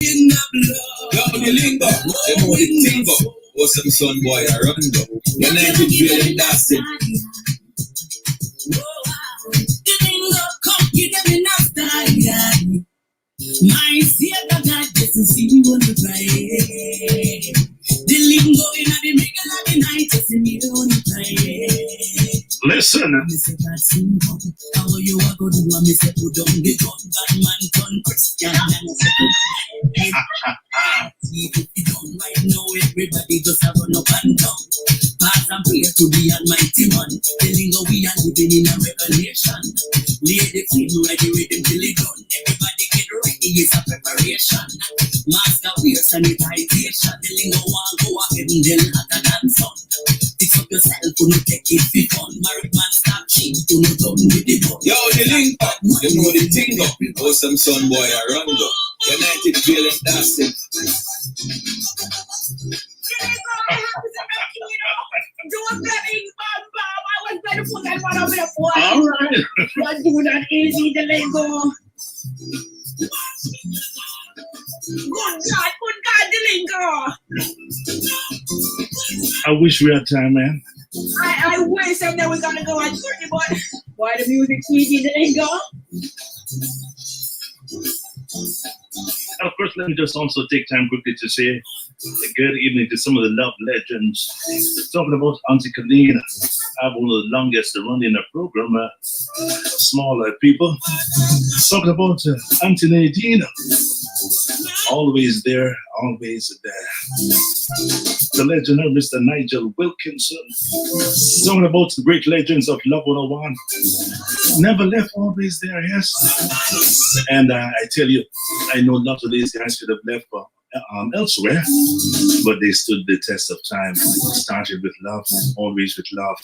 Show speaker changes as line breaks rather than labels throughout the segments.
Down the lingo, you know the tingo. Was some son boy I run though. When I could feel it, that's it. The lingo, come give them enough time. My fear that I get to see you on the play. The lingo in the middle of the night, to see me on the play.
Listen.
How you are going to do? I say, put down the gun, bad man, turn Christian. If you don't right now, everybody just have run up and down. Pass and pray to the Almighty One. The lingo we are living in a revelation. Lay the flame right the rhythm till it done. Everybody get ready, it's a preparation. Master wear sanitization. The lingo want go a heaven, then hotter than sun. Fix up yourself, who no take it for fun. Married man stop cheat, who no done with the gun. Yo, the lingo, you know the thing up. Oh, some son boy I run though. United feeling that's it.
Do a betting, I was better put that one over the boy.
All right.
Don't do that easy, the lingo. Good God, the lingo.
I wish we had time, man.
I wish someday we're gonna go on 30, but why the music sweetie, the lingo?
And of course, let me just also take time quickly to say good evening to some of the love legends. Talking about Auntie Colleen, I have one of the longest running program, smaller people. Talking about Auntie Nadine, always there, always there. The legend of Mr. Nigel Wilkinson. Talking about the great legends of Love 101. Never left, always there, yes. And I tell you, I know lots of these guys could have left elsewhere, but they stood the test of time. Started with love, always with love.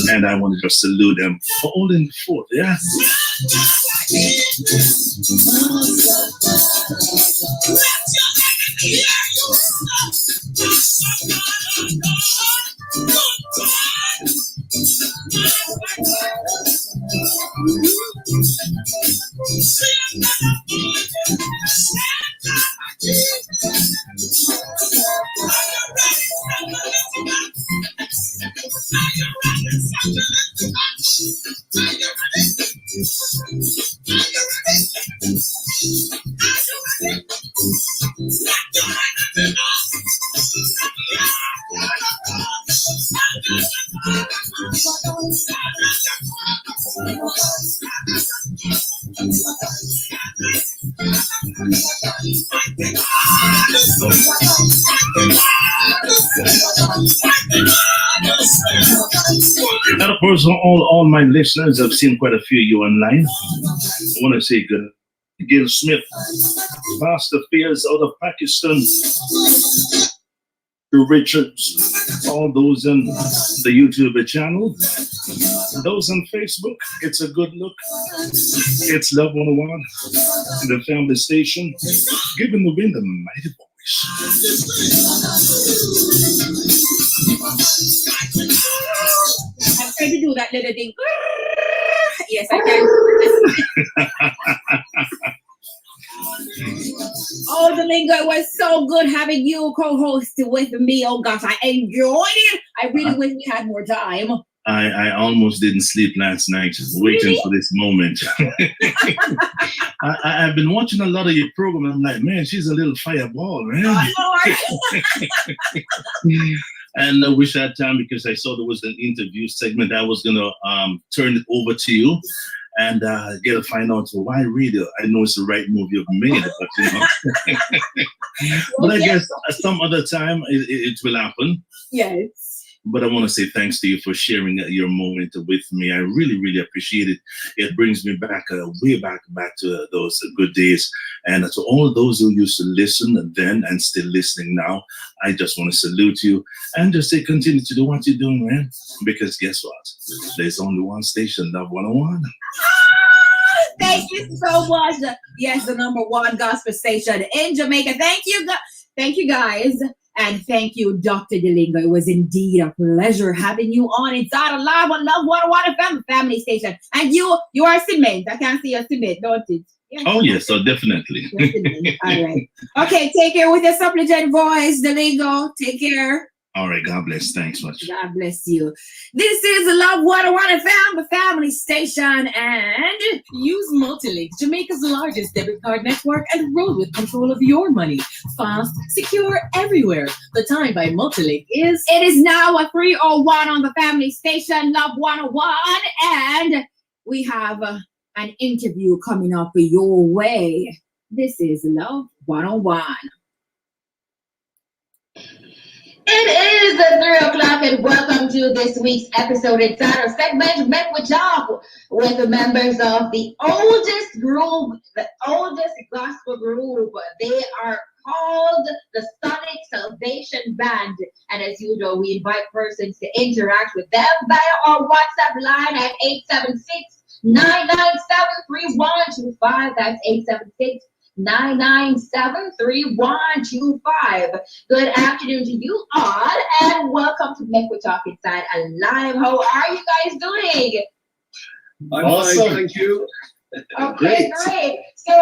And I want to just salute them for holding the fort, yeah? And of course, all my listeners, I've seen quite a few of you online. I want to say good. Gil Smith, Pastor Fears out of Pakistan, Richards, all those on the YouTube channel, those on Facebook, it's a good look. It's Love 101, the family station, giving the wind a mighty voice.
I'm trying to do that little thing. Yes, I can. Oh, the lingo, it was so good having you co-host with me. Oh gosh, I enjoyed it. I really wish we had more time.
I almost didn't sleep last night waiting for this moment. I've been watching a lot of your program. I'm like, man, she's a little fireball, man.
Oh, Lord.
And I wish I had time because I saw there was an interview segment. I was going to turn it over to you and get to find out why radio. I know it's the right move you've made, but you know. But I guess some other time it will happen.
Yes.
But I want to say thanks to you for sharing your moment with me. I really, really appreciate it. It brings me back, way back to those good days. And to all those who used to listen then and still listening now, I just want to salute you and just say continue to do what you're doing, man. Because guess what? There's only one station, Love 101.
Thank you so much. Yes, the #1 gospel station in Jamaica. Thank you, guys. And thank you, Dr. DeLingo. It was indeed a pleasure having you on inside of Live on Love 101 FM family station. And you are cement. I can't see your cement, don't it? Yes.
Oh, yes, so definitely.
Definitely. All right. Okay, take care with your supplicant voice, Delingo. Take care.
All right, God bless. Thanks much.
God bless you. This is Love 101 and Family Station, and
Use Multilink, Jamaica's largest debit card network, and roll with control of your money. Fast, secure, everywhere. The time by Multilink is...
it is now a 3:01 on the Family Station, Love 101, and we have an interview coming up your way. This is Love 101.
It is 3 o'clock, and welcome to this week's episode inside our segment Met with Talk with the members of the oldest gospel group. They are called the Sonic Salvation Band, and as usual, we invite persons to interact with them via our WhatsApp line at 876-997-3125. That's 876-997-3125. Good afternoon to you all, and welcome to Met with Talk Inside Alive. How are you guys doing?
I'm
Awesome.
fine, thank you.
Okay, great. So,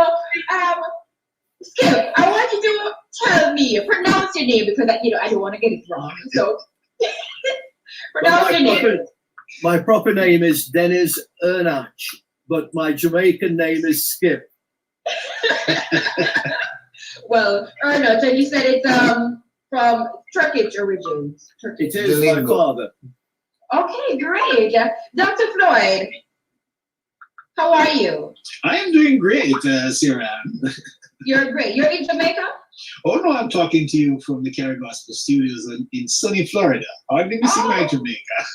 Skip, I want you to tell me, pronounce your name because I don't want to get it wrong. So, pronounce your name.
My proper name is Dennis Ernach, but my Jamaican name is Skip.
Well, Ernest, and you said it's from Turkish origins.
It is my father.
Okay, great. Dr. Floyd, how are you?
I am doing great, Sarah.
You're great. You're in Jamaica?
Oh no, I'm talking to you from the Carrie Gospel Studios in sunny Florida. I've been missing my Jamaica.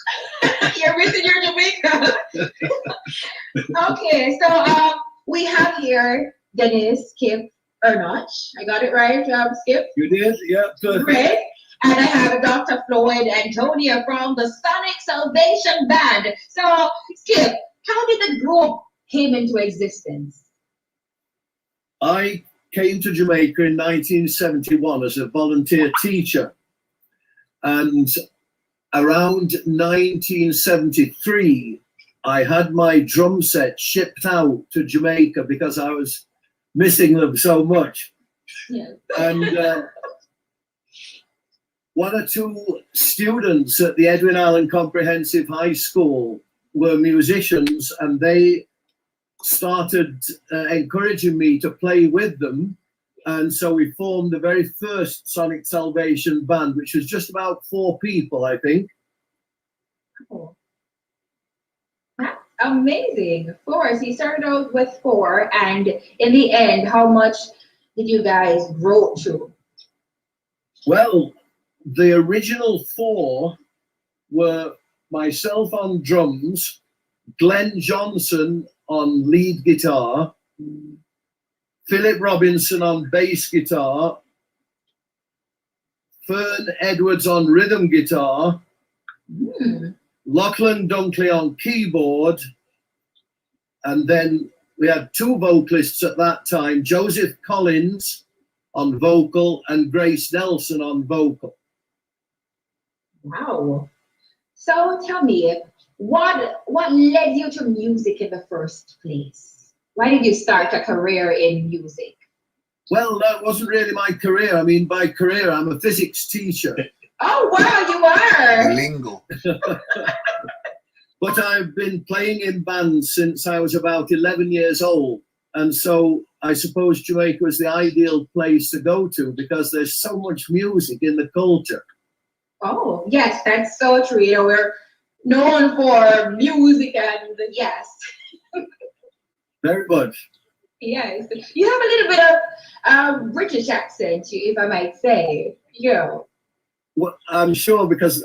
You're missing your Jamaica. Okay, so we have here Dennis Skip Ernach. I got it right, Skip?
You did? Yeah, good.
Great. And I have Dr. Floyd Antonia from the Sonic Salvation Band. So, Skip, how did the group came into existence?
I came to Jamaica in 1971 as a volunteer teacher. And around 1973, I had my drum set shipped out to Jamaica because I was missing them so much.
Yes.
And one or two students at the Edwin Allen Comprehensive High School were musicians, and they started encouraging me to play with them. And so we formed the very first Sonic Salvation Band, which was just about 4 people, I think.
Cool. That's amazing. 4. So you started out with 4, and in the end, how much did you guys grow to?
Well, the original 4 were myself on drums, Glenn Johnson on lead guitar, Philip Robinson on bass guitar, Fern Edwards on rhythm guitar, Lachlan Dunkley on keyboard, and then we had 2 vocalists at that time, Joseph Collins on vocal and Grace Nelson on vocal.
Wow. So tell me, what led you to music in the first place? Why did you start a career in music?
Well, that wasn't really my career. I mean, by career, I'm a physics teacher.
Oh, wow, you are.
Lingo.
But I've been playing in bands since I was about 11 years old. And so I suppose Jamaica was the ideal place to go to because there's so much music in the culture.
Oh, yes, that's so true. You know, we're known for music and yes.
Very much.
Yes. You have a little bit of British accent, if I might say. Yeah.
Well, I'm sure because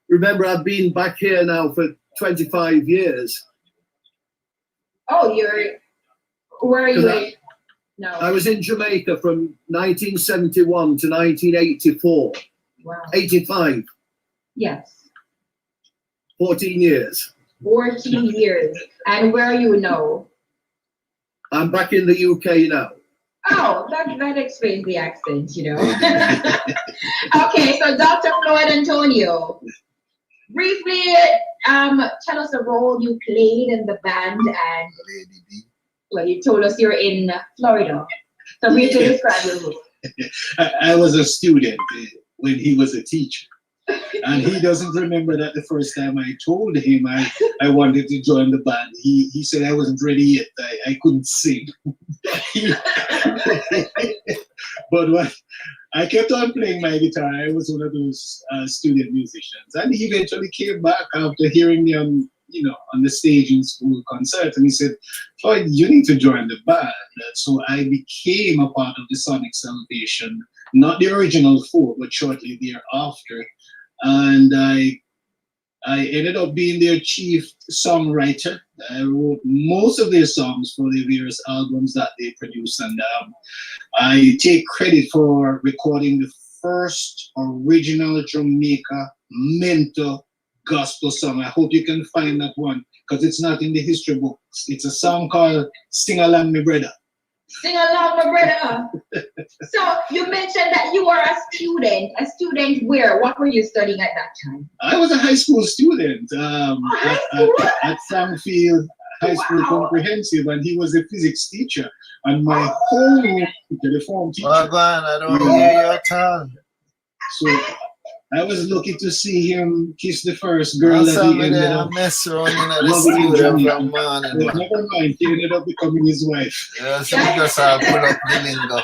remember, I've been back here now for 25 years.
Oh, where are you? No.
I was in Jamaica from 1971 to 1984.
Wow.
85.
Yes.
14 years.
14 years. And where are you now?
I'm back in the UK now.
Oh, that explains the accent, you know. Okay, so Dr. Floyd Antonio, briefly tell us the role you played in the band and
Lady D.
Well, you told us you're in Florida. So we to describe your room.
I was a student when he was a teacher. And he doesn't remember that the first time I told him I wanted to join the band. He said I wasn't ready yet. I couldn't sing. But I kept on playing my guitar. I was one of those student musicians. And he eventually came back after hearing me on the stage in school concerts. And he said, Floyd, you need to join the band. So I became a part of the Sonic Salvation, not the original four, but shortly thereafter. And I ended up being their chief songwriter. I wrote most of their songs for the various albums that they produced. And I take credit for recording the first original Jamaica mentor gospel song. I hope you can find that one because it's not in the history books. It's a song called Sing Along My Brother.
Sing along, my brother. So you mentioned that you were a student. A student where? What were you studying at that time?
I was a high school student
high school?
at Frankfield High School Comprehensive, and he was a physics teacher. And my whole the form teacher.
Oh, God, I don't hear your tongue.
So I was lucky to see him kiss the first girl that he ended up
mess around in the
loving in
studio
Jamaica.
from morning.
But never mind, he ended up becoming his wife.
Yeah, so we just pull up the lingo.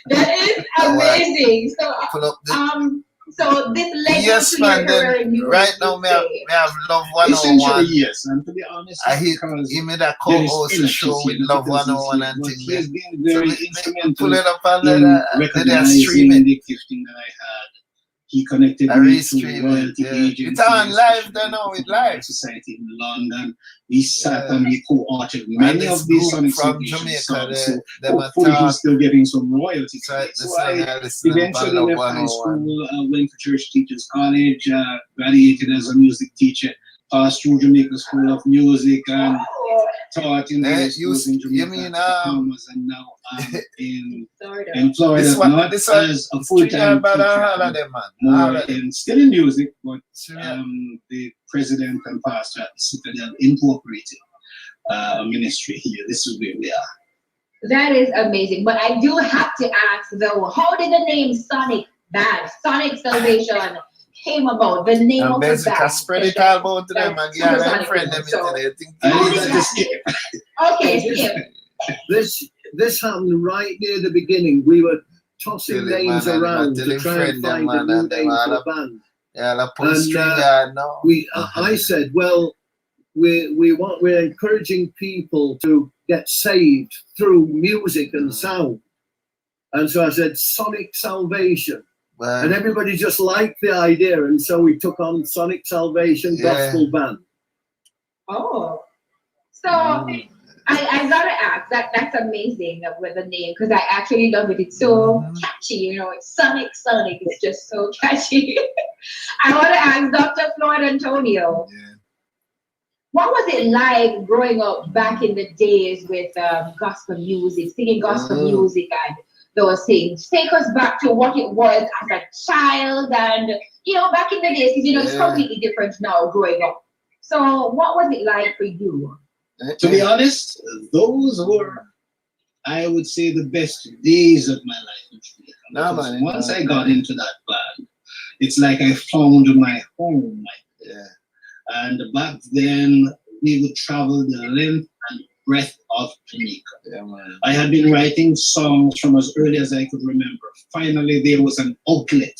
That is amazing.
Pull up the
So this led
yes,
you to
man.
your career in music.
Right now, me have Love
Essentially,
101.
yes. And to be honest,
I hit
because
him in that
there is
co-host show with
electricity,
Love
because
101 and
but
things.
he has
man.
been
So
very
we
instrumental
pull it up on
in
the
recognizing
streaming.
the gifting that I had. He connected
I
me to
restream
royalty
it, yeah.
agencies.
It's on live there now, it's live.
Society in London. We sat
Yeah.
and we co-authored
And
many
this
of these
group
Sonic
from
Salvation
Jamaica,
songs.
they-
So
them a
hopefully
talk.
he's still getting some royalty.
So the
So
song
I
I listen
eventually
on
left
Love
high
101.
school, went to Church Teachers College, graduated as a music teacher, passed through Jamaica School of Music, and taught in
Eh,
high
you
schools in
you
Jamaica,
mean,
Bahamas, and now I'm in
Florida.
Florida,
This one,
not
this one,
as a full-time
Trinidad, but all
teacher,
of them, man.
more
All of them.
in still in music, but
Trinidad.
the president and pastor at the Citadel Incorporated ministry here. This is where we are.
That is amazing. But I do have to ask though, how did the name Sonic Band, Sonic Salvation came about? The name
And
of the
basically,
band.
spread it all about to them and
Super
get
Sonic
them friend them
so-
into there. Think
I
How
need
did
that
that-
to skip.
Okay, Skip.
This happened right near the beginning. We were tossing
Tell him,
names
man,
around
tell
to
him
try
friend
and
them,
find a
man,
new
and them
name
all
for the
up.
band.
Yeah, la put
And,
string yard now.
I said, well, we're encouraging people to get saved through music and sound. And so I said, Sonic Salvation. And
But
everybody just liked the idea. And so we took on Sonic Salvation
Yeah.
Gospel Band.
Oh. So
Mm.
I gotta ask, that's amazing with the name because I actually love it. It's so
Mhm.
catchy, it's Sonic. It's just so catchy. I wanna ask Dr. Floyd Antonio.
yeah.
What was it like growing up back in the days with gospel music, singing gospel music and those things? Take us back to what it was as a child and, back in the days, because, it's
Yeah.
completely different now growing up. So what was it like for you?
To be honest, those were, I would say, the best days of my life in Jamaica.
No,
Because
man,
once
no,
I got
man.
into that band, it's like I found my home.
Yeah.
And back then, we would travel the length and breadth of Jamaica.
Yeah, man.
I had been writing songs from as early as I could remember. Finally, there was an outlet.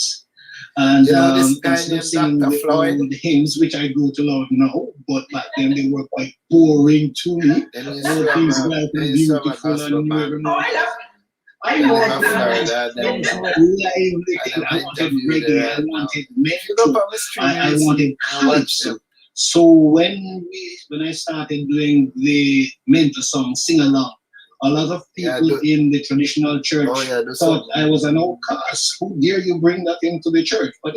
And
You know this guy
instead of
named
singing
Dr.
the
Floyd?
old hymns, which I go to love now, but back then they were quite boring to me.
Then you
All
saw
things
a-
bright
then
and
you saw a
beautiful
gospel
and new
band.
every
Oh,
morning.
I love
I
Yeah,
wanted
Dr. Floyd,
live
them.
little. I wanted reggae. I wanted
You look
metal.
on the street,
I
you see,
wanted
and watch
calypso.
them.
So when I started doing the mentor song, Sing Along, a lot of
Yeah,
people
do-
in the traditional church
Oh, yeah, do
thought
something.
I was an outcast. Who dare you bring that into the church? But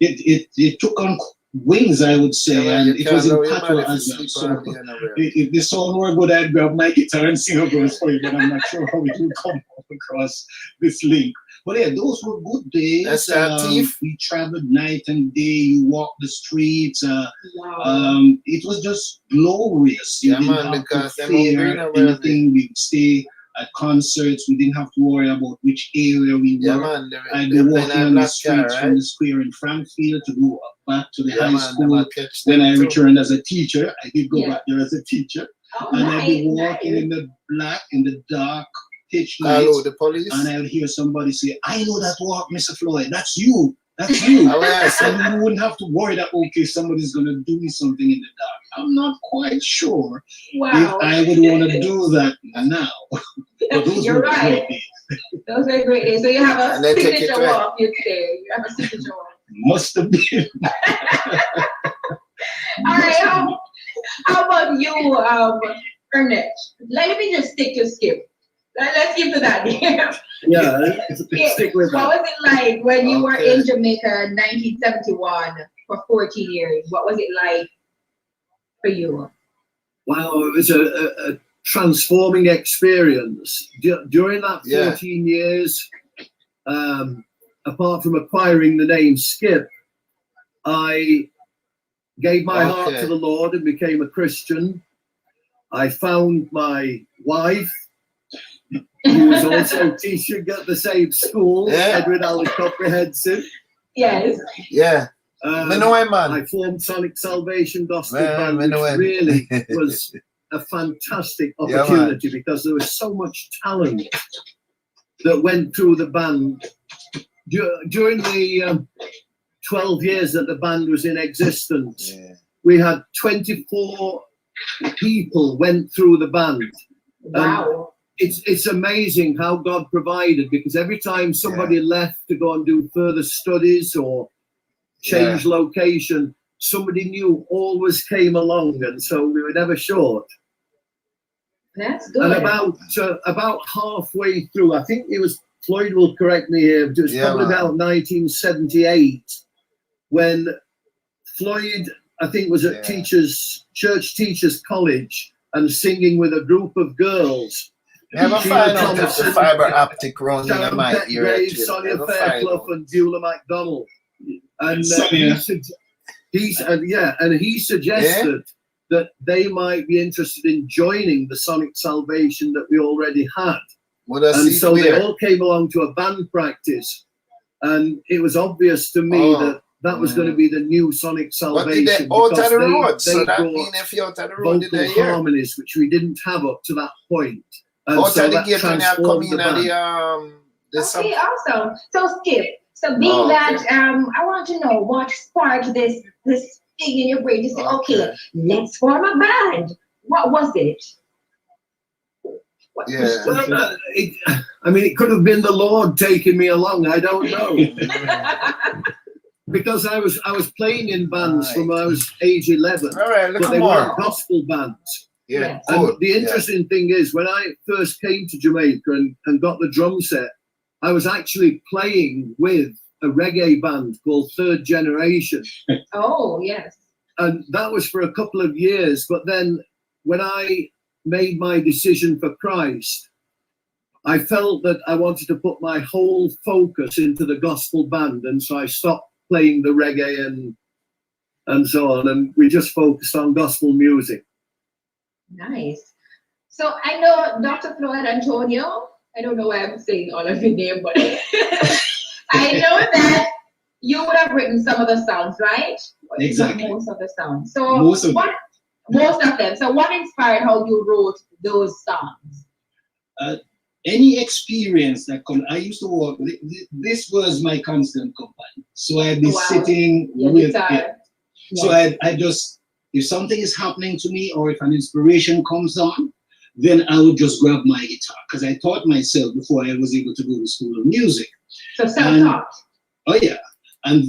it took on wings, I would say,
Yeah,
and
you
it
can't
was in
know your
patois
man if you
as well.
sleep
So
early, you know, bro.
if the song were good, I'd grab my guitar and sing a verse for you, but I'm not sure how it would come across this link. But yeah, those were good days.
That's that thief.
We traveled night and day. You walked the streets.
Wow.
It was just glorious. You
Yeah,
didn't
man,
have
because
to
them hungry
fear
now, where
anything. We'd stay at concerts. We didn't have to worry about which area we
Yeah,
were.
man.
I'd
They
be
playing
walking
a
on the
black car,
streets from
right?
the square in Frankfield to go back to the
Yeah,
high
man.
school.
Them a catch
When
them
I
too.
returned as a teacher, I did go
Yeah.
back there as a teacher.
Oh,
And I'd be
nice,
walking
nice.
in the black, in the dark, pitch
Call
lights,
out the police.
and I would hear somebody say, I know that walk, Mr. Floyd. That's you. That's you.
Oh, yeah, so-
And you wouldn't have to worry that, okay, somebody's going to do me something in the dark. I'm not quite sure
Wow.
if I would want to do that now. But those
You're
were
right.
great days.
Those are great days. So you have a
And then take it
signature
away.
walk, you'd say. You have a signature walk.
Must have been.
All right. How about you, Ernest? Let me just stick to Skip. Let's give to that.
Yeah,
Yeah.
stick with
What
that.
was it like when you were
Okay.
in Jamaica in 1971 for 14 years? What was it like for you?
Wow, it was a transforming experience. During that
Yeah.
14 years, apart from acquiring the name Skip, I gave my heart
Okay.
to the Lord and became a Christian. I found my wife, who was also teaching at the same school,
Yeah.
Edwin Allen Comprehensive.
Yes.
Yeah. Me know him, man.
I formed Sonic Salvation Gospel
Man,
Band,
me know
which
him.
really was a fantastic
Yeah, man.
opportunity because there was so much talent that went through the band. During the 12 years that the band was in existence,
Yeah.
we had 24 people went through the band.
Wow.
It's amazing how God provided, because every time somebody left to go and do further studies or change location, somebody new always came along, and so we were never short.
That's good.
And about halfway through, I think it was, Floyd will correct me here, it was
Yeah,
probably
man.
about 1978 when Floyd, I think, was at
Yeah.
Church Teachers College and singing with a group of girls.
Never
Sheila
find out if
Thompson,
the fiber optic run in
Sharon
my ear.
Petgrave,
actually.
Sonia
Never find
Fairclough,
out.
and Beulah MacDonald. And
Sonia.
he suggested that they might be interested in joining the Sonic Salvation that we already had.
Would I
And
see
so
it
they
there?
all came along to a band practice, and it was obvious to me
Oh.
that was going to be the new Sonic
But did they
Salvation,
out of
because
the road? So
they
that
brought
means if you're out of the road, did
vocal
they hear?
harmonies which we didn't have up to that point. And
Out
so
of the
that
gate when you come
transformed
in
the
at
band.
the
Okay, awesome. So Skip, so being
Oh,
that
okay.
I want to know what sparked this thing in your brain to say, okay,
Okay.
let's form a band. What was it? What
Yeah.
Well, it could have been the Lord taking me along. I don't know. Because I was playing in bands from I was age 11,
All right, look
but they
more.
weren't gospel bands.
Yeah,
And
good.
the interesting thing is, when I first came to Jamaica and got the drum set, I was actually playing with a reggae band called Third Generation.
Oh, yes.
And that was for a couple of years. But then when I made my decision for Christ, I felt that I wanted to put my whole focus into the gospel band. And so I stopped playing the reggae and so on. And we just focused on gospel music.
Nice. So I know Dr. Floyd Antonio. I don't know why I'm saying all of your name, but I know that you would have written some of the songs, right?
Exactly.
Most of the songs. So
Most of
most of them. So what inspired how you wrote those songs?
Any experience that comes, I used to work, this was my constant companion. So I'd be
Wow.
sitting
Your
with
guitar.
it. So I just, if something is happening to me or if an inspiration comes on, then I would just grab my guitar, because I taught myself before I was able to go to school of music.
So self-taught.
Oh yeah. And